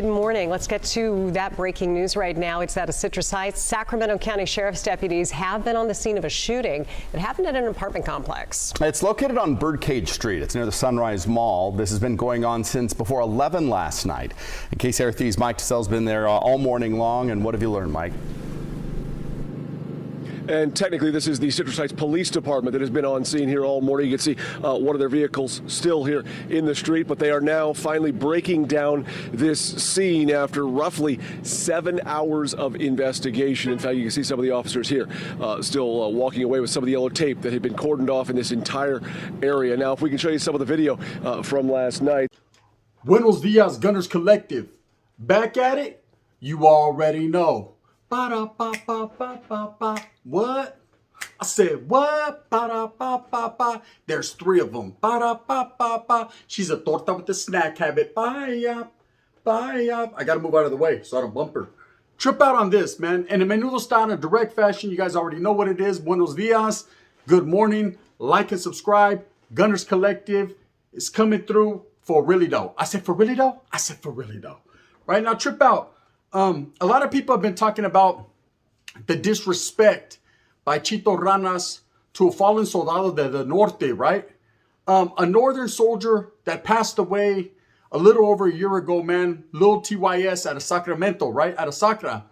Good morning. Let's get to that breaking news right now. It's at a Citrus Heights. Sacramento County Sheriff's deputies have been on the scene of a shooting that happened at an apartment complex. It's located on Birdcage Street. It's near the Sunrise Mall. This has been going on since before 11 last night. In case KCRA3's Mike Tassell's been there all morning long. And what have you learned, Mike? And technically, this is the Citrus Heights Police Department that has been on scene here all morning. You can see one of their vehicles still here in the street, but they are now finally breaking down this scene after roughly 7 hours of investigation. In fact, you can see some of the officers here still walking away with some of the yellow tape that had been cordoned off in this entire area. Now, if we can show you some of the video from last night. Buenos dias, Gunners Collective. Back at it? You already know. Ba-da-ba-ba-ba-ba-ba. What? I said, what? Ba-da-ba-ba-ba. There's 3 of them. Ba-da-ba-ba-ba. She's a torta with a snack habit. Bye-ya. Bye-ya. I got to move out of the way so I don't bump her. Trip out on this, man. And in menudo style, in a direct fashion, you guys already know what it is. Buenos dias. Good morning. Like and subscribe. Gunners Collective is coming through for really though. I said for really though? I said for really though. Right now, trip out. A lot of people have been talking about the disrespect by Chito Ranas to a fallen soldado de the norte, right? A northern soldier that passed away a little over a year ago, man. Little TYS out of Sacramento, right? Out of Sacra.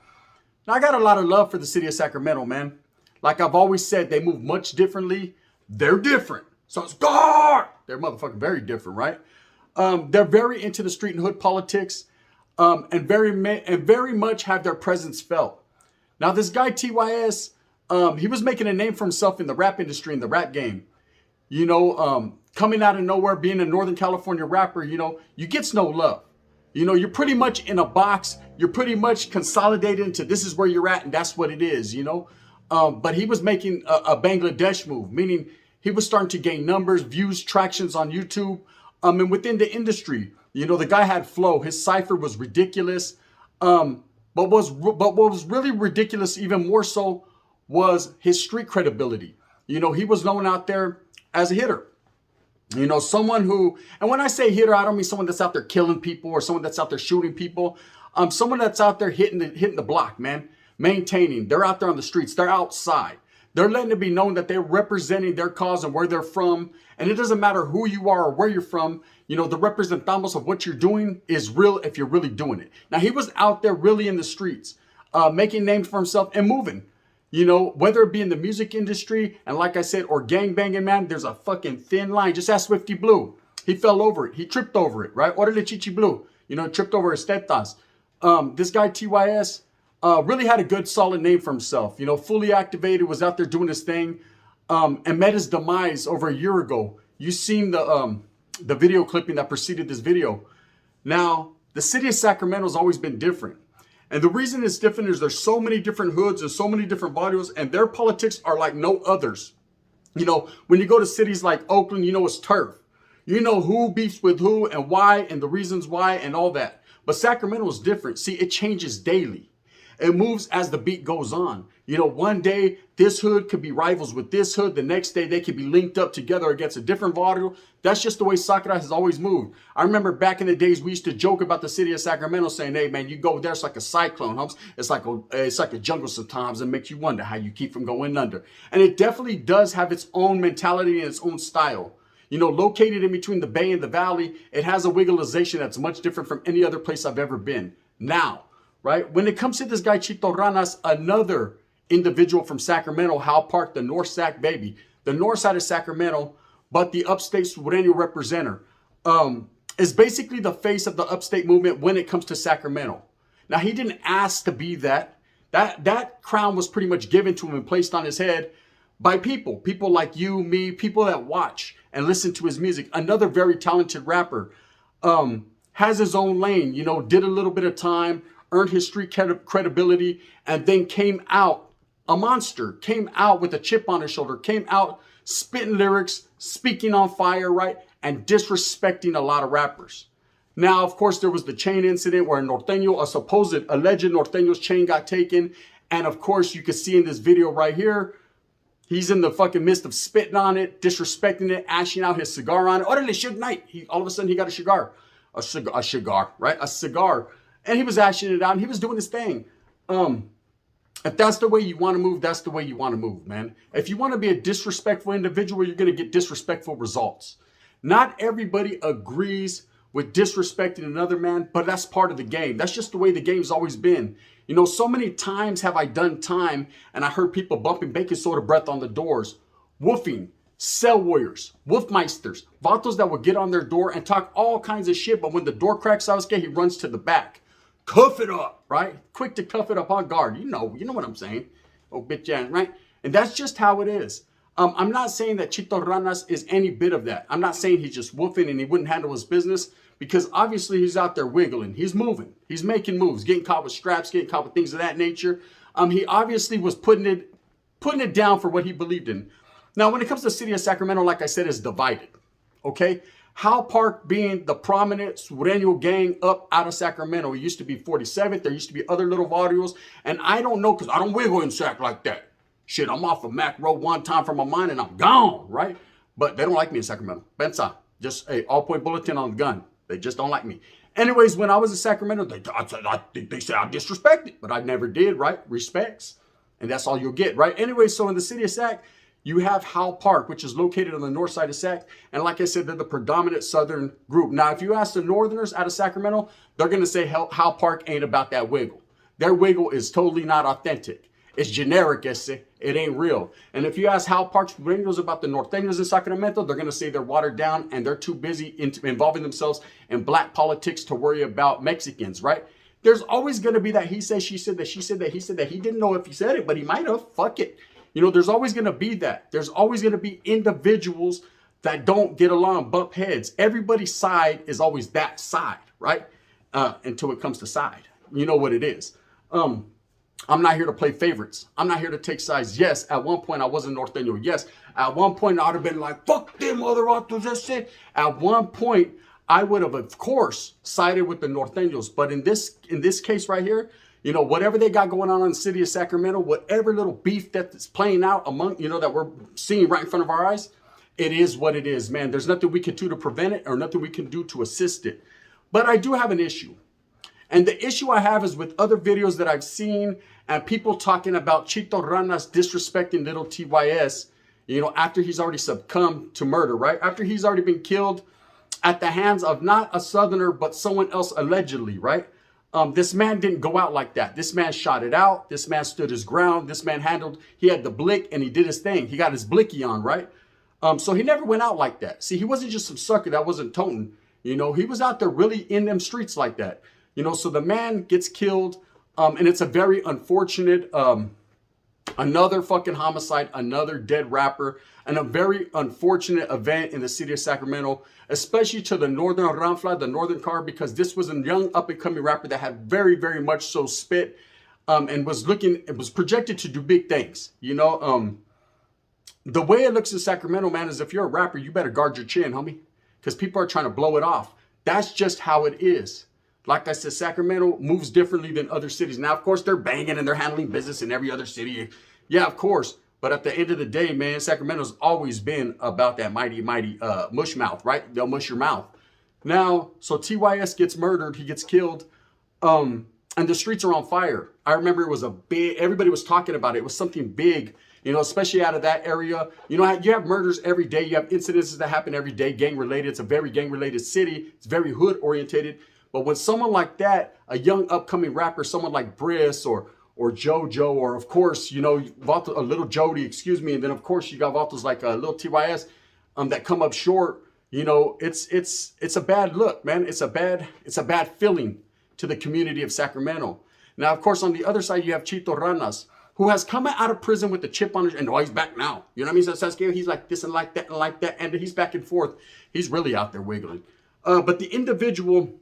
Now, I got a lot of love for the city of Sacramento, man. Like I've always said, they move much differently. They're different. So it's God. They're motherfucking very different, right? They're very into the street and hood politics. And very much have their presence felt. Now, this guy TYS, he was making a name for himself in the rap industry, in the rap game. You know, coming out of nowhere, being a Northern California rapper, you know, you gets no love. You know, you're pretty much in a box. You're pretty much consolidated into this is where you're at, and that's what it is, you know. But he was making a Bangladesh move, meaning he was starting to gain numbers, views, tractions on YouTube, and within the industry. You know, the guy had flow. His cipher was ridiculous. But what was really ridiculous, even more so, was his street credibility. You know, he was known out there as a hitter. You know, someone who, and when I say hitter, I don't mean someone that's out there killing people or someone that's out there shooting people. Someone that's out there hitting the block, man. Maintaining. They're out there on the streets. They're outside. They're letting it be known that they're representing their cause and where they're from. And it doesn't matter who you are or where you're from. You know, the representamos of what you're doing is real if you're really doing it. Now, he was out there really in the streets, making names for himself and moving. You know, whether it be in the music industry and like I said, or gangbanging, man, there's a fucking thin line. Just ask Swifty Blue. He fell over it. He tripped over it, right? Orale Chichi Blue. You know, tripped over his tetas. This guy, TYS, really had a good, solid name for himself. You know, fully activated, was out there doing his thing, and met his demise over a year ago. You seen the video clipping that preceded this video. Now, the city of Sacramento has always been different. And the reason it's different is there's so many different hoods and so many different barrios, and their politics are like no others. You know, when you go to cities like Oakland, you know it's turf. You know who beefs with who and why and the reasons why and all that. But Sacramento is different. See, it changes daily. It moves as the beat goes on. You know, one day this hood could be rivals with this hood. The next day they could be linked up together against a different barrio. That's just the way Sacra has always moved. I remember back in the days we used to joke about the city of Sacramento saying, hey man, you go there, it's like a cyclone, humps. It's like a jungle sometimes and makes you wonder how you keep from going under. And it definitely does have its own mentality and its own style. You know, located in between the bay and the valley, it has a wiggleization that's much different from any other place I've ever been. Now, right? When it comes to this guy, Chito Ranas, another individual from Sacramento, Hal Park, the North Sac baby, the north side of Sacramento, but the upstate Sureño representative, is basically the face of the upstate movement when it comes to Sacramento. Now, he didn't ask to be that. That crown was pretty much given to him and placed on his head by people like you, me, people that watch and listen to his music. Another very talented rapper, has his own lane, you know, did a little bit of time, earned his street credibility, and then came out a monster, came out with a chip on his shoulder, came out spitting lyrics, speaking on fire, right? And disrespecting a lot of rappers. Now, of course, there was the chain incident where Norteño, a supposed alleged Norteño's chain got taken. And of course, you can see in this video right here, he's in the fucking midst of spitting on it, disrespecting it, ashing out his cigar on it. Orale, Suge Knight. All of a sudden, he got a cigar, right? A cigar. And he was ashing it out, and he was doing his thing. If that's the way you want to move, that's the way you want to move, man. If you want to be a disrespectful individual, you're going to get disrespectful results. Not everybody agrees with disrespecting another man, but that's part of the game. That's just the way the game's always been. You know, so many times have I done time, and I heard people bumping baking soda breath on the doors, woofing, cell warriors, wolfmeisters, vatos that would get on their door and talk all kinds of shit, but when the door cracks, he runs to the back. Cuff it up, right? Quick to cuff it up on guard. You know what I'm saying. Oh, bitch ass, right? And that's just how it is. I'm not saying that Chito Ranas is any bit of that. I'm not saying he's just woofing and he wouldn't handle his business, because obviously he's out there wiggling. He's moving. He's making moves, getting caught with straps, getting caught with things of that nature. He obviously was putting it down for what he believed in. Now, when it comes to the city of Sacramento, like I said, is divided. Okay? Hal Park being the prominent Sureño gang up out of Sacramento. It used to be 47th. There used to be other little barrios. And I don't know, because I don't wiggle in Sac like that. Shit, I'm off of Mac Road one time from my mind and I'm gone, right? But they don't like me in Sacramento. Benza, just a all-point bulletin on the gun. They just don't like me. Anyways, when I was in Sacramento, they said I disrespected, but I never did, right? Respects. And that's all you'll get, right? Anyway, so in the city of Sac, you have Hal Park, which is located on the north side of Sac. And like I said, they're the predominant southern group. Now, if you ask the northerners out of Sacramento, they're going to say Hal Park ain't about that wiggle. Their wiggle is totally not authentic. It's generic, ese. It ain't real. And if you ask Hal Park's Sureños about the norteños in Sacramento, they're going to say they're watered down and they're too busy involving themselves in black politics to worry about Mexicans, right? There's always going to be that he said, she said, that she said, that he said, that he didn't know if he said it, but he might have. Fuck it. You know, there's always going to be that. There's always going to be individuals that don't get along, bump heads. Everybody's side is always that side, right? Until it comes to side. You know what it is. I'm not here to play favorites. I'm not here to take sides. Yes, at one point I was a norteño. Yes, at one point I would have been like, fuck them other vatos, that shit. At one point, I would have, of course, sided with the norteños. But in this case right here, you know, whatever they got going on in the city of Sacramento, whatever little beef that's playing out among, you know, that we're seeing right in front of our eyes, it is what it is, man. There's nothing we can do to prevent it or nothing we can do to assist it. But I do have an issue. And the issue I have is with other videos that I've seen and people talking about Chito Ranas disrespecting little TYS, you know, after he's already succumbed to murder, right? After he's already been killed at the hands of not a Southerner, but someone else allegedly, right? This man didn't go out like that. This man shot it out. This man stood his ground. This man he had the blick and he did his thing. He got his blicky on, right? So he never went out like that. See, he wasn't just some sucker that wasn't toting. You know, he was out there really in them streets like that. You know, so the man gets killed. And it's a very unfortunate, another fucking homicide, another dead rapper, and a very unfortunate event in the city of Sacramento, especially to the northern Ranfla, the northern car, because this was a young up-and-coming rapper that had very, very much so spit, and was projected to do big things. You know, the way it looks in Sacramento, man, is if you're a rapper, you better guard your chin, homie, because people are trying to blow it off. That's just how it is. Like I said, Sacramento moves differently than other cities. Now, of course, they're banging and they're handling business in every other city. Yeah, of course. But at the end of the day, man, Sacramento's always been about that mighty, mighty mush mouth, right? They'll mush your mouth. Now, so TYS gets murdered. He gets killed. And the streets are on fire. I remember it was everybody was talking about it. It was something big, you know, especially out of that area. You know, you have murders every day. You have incidences that happen every day, gang-related. It's a very gang-related city. It's very hood-orientated. But when someone like that, a young upcoming rapper, someone like Briss or JoJo, or of course, you know, a little Jody, excuse me, and then of course you got vatos like little TYS that come up short, you know, it's a bad look, man. It's a bad feeling to the community of Sacramento. Now, of course, on the other side, you have Chito Ranas, who has come out of prison with the chip on his, and he's back now. You know what I mean? So Sasuke, he's like this and like that, and he's back and forth. He's really out there wiggling. But the individual,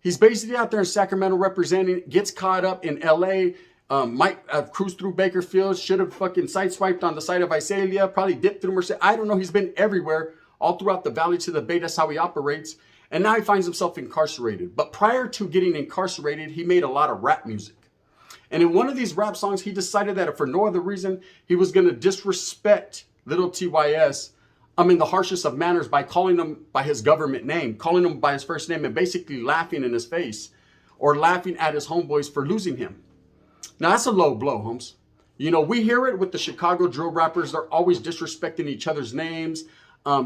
he's basically out there in Sacramento representing, gets caught up in LA, might have cruised through Bakerfield, should have fucking sideswiped on the side of Visalia, probably dipped through Merced. I don't know. He's been everywhere, all throughout the valley to the Bay. That's how he operates. And now he finds himself incarcerated. But prior to getting incarcerated, he made a lot of rap music. And in one of these rap songs, he decided that if for no other reason, he was going to disrespect little TYS in the harshest of manners by calling him by his government name, calling him by his first name, and basically laughing in his face. or laughing at his homeboys for losing him. Now that's a low blow, Holmes. You know, we hear it with the Chicago drill rappers. They're always disrespecting each other's names.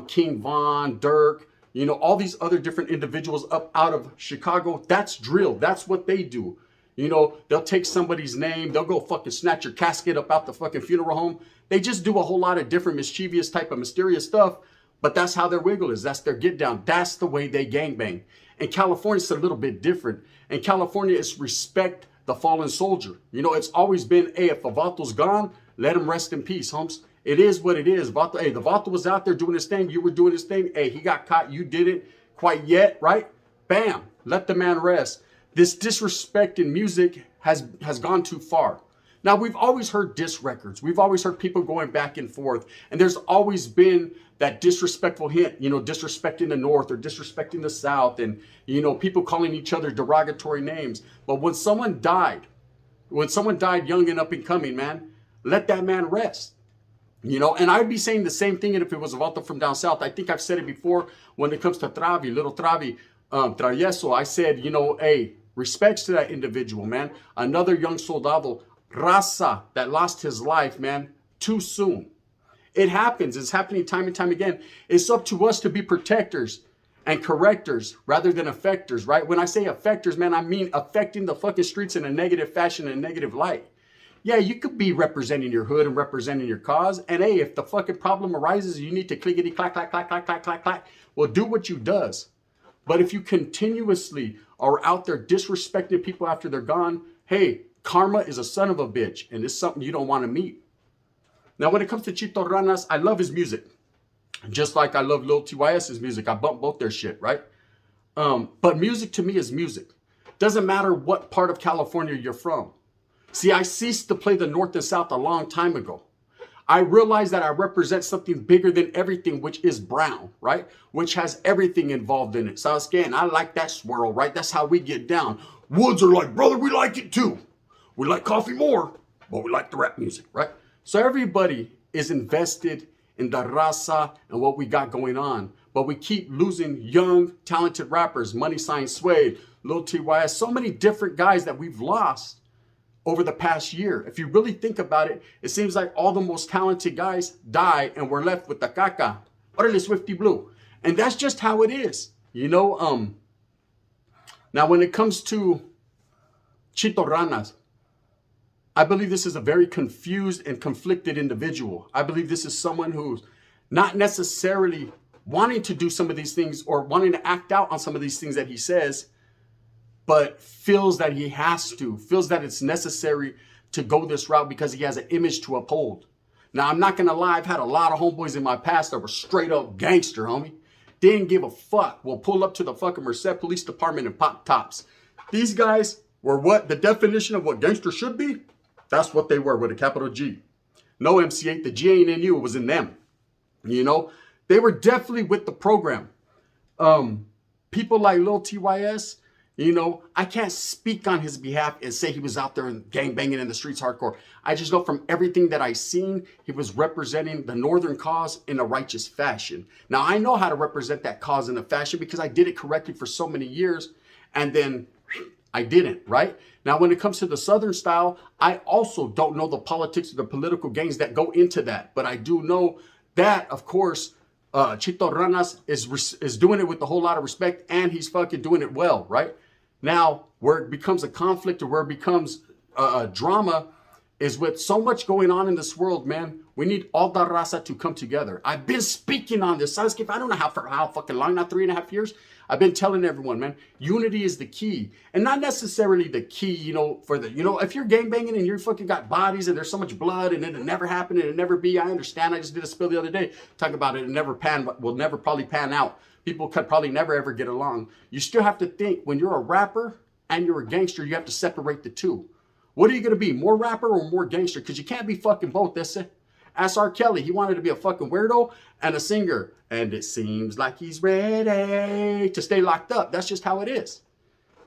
King Von, Dirk, you know, all these other different individuals up out of Chicago. That's drill. That's what they do. You know, they'll take somebody's name. They'll go fucking snatch your casket up out the fucking funeral home. They just do a whole lot of different mischievous type of mysterious stuff. But that's how their wiggle is. That's their get down. That's the way they gangbang. In California, it's a little bit different. In California, it's respect the fallen soldier. You know, it's always been, hey, if a Vato's gone, let him rest in peace, Holmes. It is what it is. Vato, hey, the Vato was out there doing his thing. You were doing his thing. Hey, he got caught. You didn't quite yet, right? Bam. Let the man rest. This disrespect in music has gone too far. Now, we've always heard diss records. We've always heard people going back and forth. And there's always been that disrespectful hint, you know, disrespecting the North or disrespecting the South, and, you know, people calling each other derogatory names. But when someone died young and up and coming, man, let that man rest. You know, and I'd be saying the same thing if it was a Vato from down south. I think I've said it before when it comes to Travi, little Travi, Travieso. I said, you know, hey, respects to that individual, man. Another young soldado, Raza, that lost his life, man, too soon. It happens. It's happening time and time again. It's up to us to be protectors and correctors rather than affectors, right? When I say affectors, man, I mean affecting the fucking streets in a negative fashion and a negative light. Yeah, you could be representing your hood and representing your cause. And hey, if the fucking problem arises, you need to clickety clack, clack, clack, clack, clack, clack, clack. Well, do what you does. But if you continuously are out there disrespecting people after they're gone, hey, karma is a son of a bitch. And it's something you don't want to meet. Now, when it comes to Chito Ranas, I love his music. Just like I love Lil TYS's music. I bump both their shit, right? But music to me is music. Doesn't matter what part of California you're from. See, I ceased to play the North and South a long time ago. I realized that I represent something bigger than everything, which is brown, right? Which has everything involved in it. So again, I like that swirl, right? That's how we get down. Woods are like, brother, we like it too. We like coffee more, but we like the rap music, right? So everybody is invested in the raza and what we got going on. But we keep losing young, talented rappers, Money Sign Suede, Lil TYS, so many different guys that we've lost over the past year. If you really think about it, it seems like all the most talented guys die and we're left with the caca. Orale Swifty Blue. And that's just how it is. You know, now when it comes to Chito Ranas, I believe this is a very confused and conflicted individual. I believe this is someone who's not necessarily wanting to do some of these things or wanting to act out on some of these things that he says, but feels that he has to, feels that it's necessary to go this route because he has an image to uphold. Now, I'm not going to lie. I've had a lot of homeboys in my past that were straight up gangster, homie. Didn't give a fuck. Will pull up to the fucking Merced Police Department and pop tops. These guys were what the definition of what gangster should be. That's what they were with a capital G. No MC8, the G ain't in you, it was in them. You know, they were definitely with the program. People like Lil TYS, you know, I can't speak on his behalf and say he was out there and gang banging in the streets hardcore. I just know from everything that I've seen, he was representing the Northern cause in a righteous fashion. Now, I know how to represent that cause in a fashion because I did it correctly for so many years. And then I didn't, right? Now, when it comes to the Southern style, I also don't know the politics or the political games that go into that. But I do know that, of course, Chito Ranas is doing it with a whole lot of respect, and he's fucking doing it well, right? Now, where it becomes a conflict or where it becomes a drama is with so much going on in this world, man. We need all the raza to come together. I've been speaking on this. I don't know how fucking long, not 3.5 years. I've been telling everyone, man, unity is the key. And not necessarily the key, you know, for the, you know, if you're gangbanging and you're fucking got bodies and there's so much blood and it'll never happen and it'll never be, I understand. I just did a spill the other day talking about it. Will never probably pan out. People could probably never ever get along. You still have to think when you're a rapper and you're a gangster, you have to separate the two. What are you going to be, more rapper or more gangster? Because you can't be fucking both, that's it. Ask R. Kelly. He wanted to be a fucking weirdo and a singer. And it seems like he's ready to stay locked up. That's just how it is.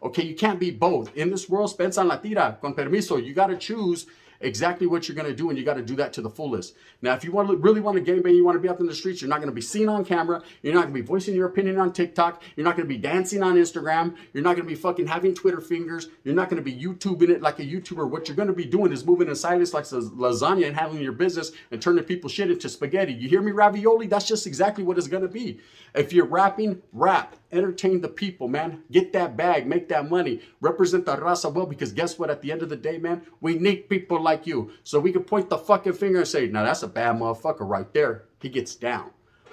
Okay, you can't be both. In this world, Spensa en la tira, con permiso. You got to choose. exactly what you're going to do, and you got to do that to the fullest. Now, if you really want to gangbang, you want to be out in the streets, you're not going to be seen on camera. You're not going to be voicing your opinion on TikTok. You're not going to be dancing on Instagram. You're not going to be fucking having Twitter fingers. You're not going to be YouTubing it like a YouTuber. What you're going to be doing is moving in silence like lasagna and handling your business and turning people's shit into spaghetti. You hear me, ravioli? That's just exactly what it's going to be. If you're rapping, rap. Entertain the people, man. Get that bag. Make that money. Represent the raza well, because guess what? At the end of the day, man, we need people like you. So we can point the fucking finger and say, now that's a bad motherfucker right there. He gets down.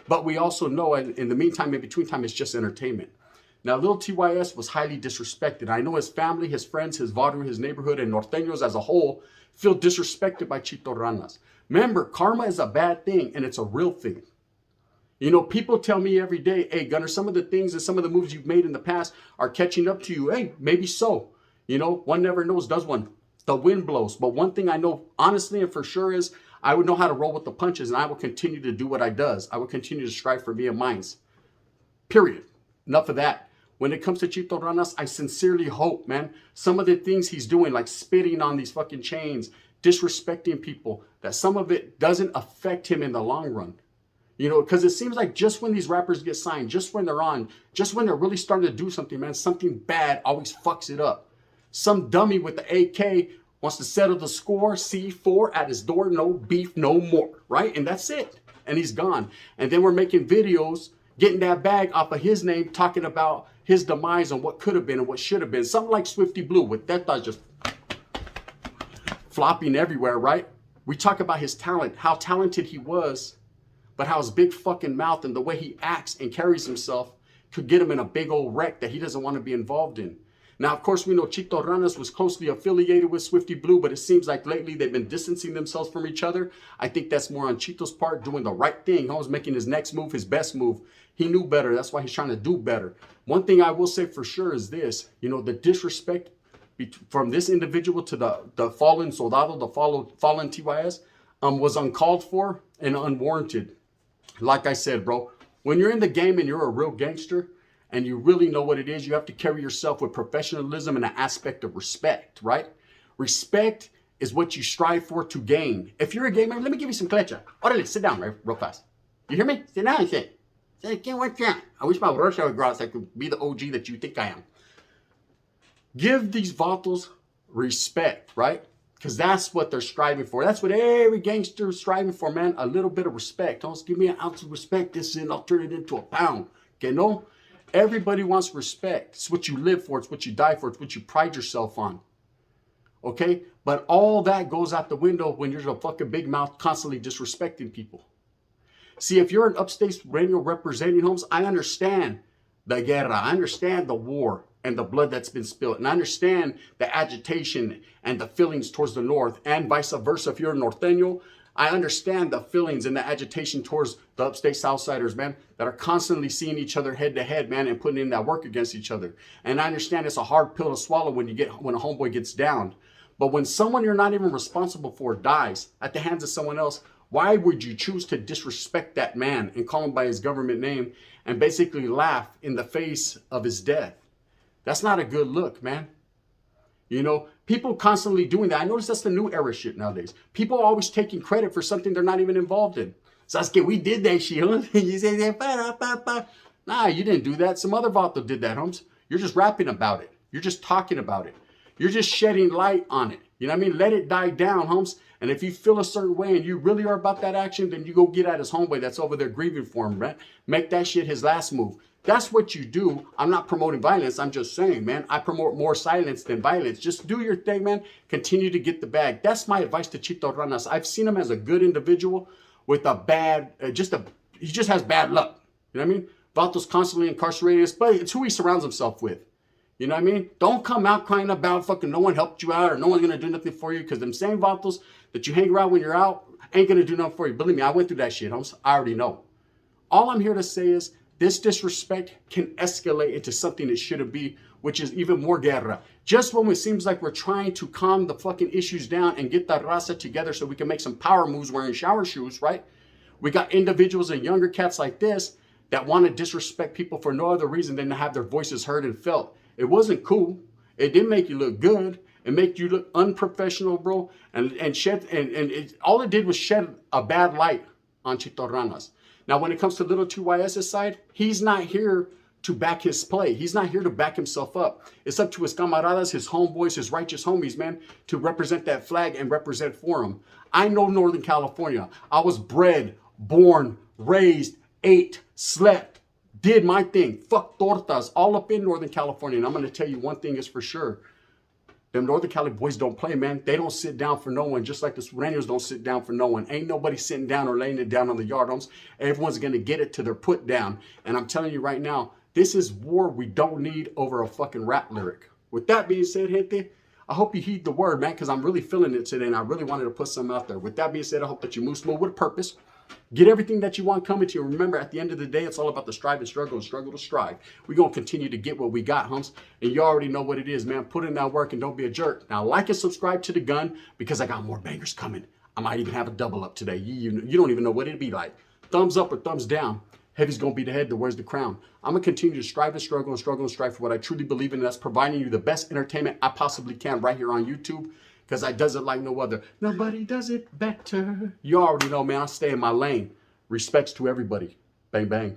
But we also know in the meantime, in between time, it's just entertainment. Now, Lil TYS was highly disrespected. I know his family, his friends, his barrio, his neighborhood, and norteños as a whole feel disrespected by Chito Ranas. Remember, karma is a bad thing, and it's a real thing. You know, people tell me every day, hey, Gunner, some of the things and some of the moves you've made in the past are catching up to you. Hey, maybe so. You know, one never knows, does one? The wind blows. But one thing I know honestly and for sure is I would know how to roll with the punches, and I will continue to do what I does. I will continue to strive for me and mines. Period. Enough of that. When it comes to Chito Ranas, I sincerely hope, man, some of the things he's doing, like spitting on these fucking chains, disrespecting people, that some of it doesn't affect him in the long run. You know, because it seems like just when these rappers get signed, just when they're on, just when they're really starting to do something, man, something bad always fucks it up. Some dummy with the AK wants to settle the score, C4 at his door, no beef, no more, right? And that's it. And he's gone. And then we're making videos, getting that bag off of his name, talking about his demise and what could have been and what should have been. Something like Swifty Blue with that thought just flopping everywhere, right? We talk about his talent, how talented he was, but how his big fucking mouth and the way he acts and carries himself could get him in a big old wreck that he doesn't want to be involved in. Now, of course, we know Chito Ranas was closely affiliated with Swifty Blue, but it seems like lately they've been distancing themselves from each other. I think that's more on Chito's part, doing the right thing. Always making his next move his best move. He knew better. That's why he's trying to do better. One thing I will say for sure is this, you know, the disrespect from this individual to the fallen soldado, the fallen TYS, was uncalled for and unwarranted. Like I said, bro, when you're in the game and you're a real gangster and you really know what it is, you have to carry yourself with professionalism and an aspect of respect, right? Respect is what you strive for to gain. If you're a gamer, let me give you some clecha. Orale, sit down real fast. You hear me? Sit down and sit. Say, what's that? I wish my Russia would grow out so I could be the OG that you think I am. Give these vatos respect, right? Because that's what they're striving for. That's what every gangster is striving for, man. A little bit of respect. Don't give me an ounce of respect. This and I'll turn it into a pound. Okay, no? Everybody wants respect. It's what you live for. It's what you die for. It's what you pride yourself on. Okay? But all that goes out the window when you're a fucking big mouth constantly disrespecting people. See, if you're an upstate radio representing homes, I understand the guerra. I understand the war and the blood that's been spilled. And I understand the agitation and the feelings towards the north and vice versa. If you're a norteño, I understand the feelings and the agitation towards the upstate Southsiders, man, that are constantly seeing each other head to head, man, and putting in that work against each other. And I understand it's a hard pill to swallow when a homeboy gets downed. But when someone you're not even responsible for dies at the hands of someone else, why would you choose to disrespect that man and call him by his government name and basically laugh in the face of his death? That's not a good look, man. You know, people constantly doing that. I notice that's the new era shit nowadays. People are always taking credit for something they're not even involved in. Sasuke, we did that shit, huh? You say that, nah, you didn't do that. Some other vato did that, Holmes. You're just rapping about it. You're just talking about it. You're just shedding light on it. You know what I mean? Let it die down, Holmes. And if you feel a certain way and you really are about that action, then you go get at his homeboy that's over there grieving for him, right? Make that shit his last move. That's what you do. I'm not promoting violence. I'm just saying, man, I promote more silence than violence. Just do your thing, man. Continue to get the bag. That's my advice to Chito Ranas. I've seen him as a good individual with a bad, he just has bad luck. You know what I mean? Vato's constantly incarcerated, but it's who he surrounds himself with. You know what I mean? Don't come out crying about fucking no one helped you out or no one's going to do nothing for you, because them same vatos that you hang around when you're out ain't going to do nothing for you. Believe me, I went through that shit, Holmes. I already know. All I'm here to say is this disrespect can escalate into something it shouldn't be, which is even more guerra. Just when it seems like we're trying to calm the fucking issues down and get that raza together so we can make some power moves wearing shower shoes, right? We got individuals and younger cats like this that want to disrespect people for no other reason than to have their voices heard and felt. It wasn't cool. It didn't make you look good. and make you look unprofessional, bro, and shed all it did was shed a bad light on Chito Ranas. Now, when it comes to Little 2YS's side, he's not here to back his play. He's not here to back himself up. It's up to his camaradas, his homeboys, his righteous homies, man, to represent that flag and represent for him. I know Northern California. I was bred, born, raised, ate, slept, did my thing. Fuck tortas, all up in Northern California. And I'm going to tell you one thing is for sure. Them Northern Cali boys don't play, man. They don't sit down for no one, just like the Sureños don't sit down for no one. Ain't nobody sitting down or laying it down on the yardarms. Everyone's going to get it to their put down. And I'm telling you right now, this is war we don't need over a fucking rap lyric. With that being said, gente, I hope you heed the word, man, because I'm really feeling it today, and I really wanted to put something out there. With that being said, I hope that you move smooth with a purpose. Get everything that you want coming to you. Remember, at the end of the day, it's all about the strive and struggle to strive. We're going to continue to get what we got, humps. And you already know what it is, man. Put in that work and don't be a jerk. Now, like and subscribe to The Gun because I got more bangers coming. I might even have a double up today. You don't even know what it'd be like. Thumbs up or thumbs down. Heavy's going to be the head that wears the crown. I'm going to continue to strive and struggle and strive for what I truly believe in. And that's providing you the best entertainment I possibly can right here on YouTube. Because I does it like no other. Nobody does it better. You already know, man. I stay in my lane. Respects to everybody. Bang, bang.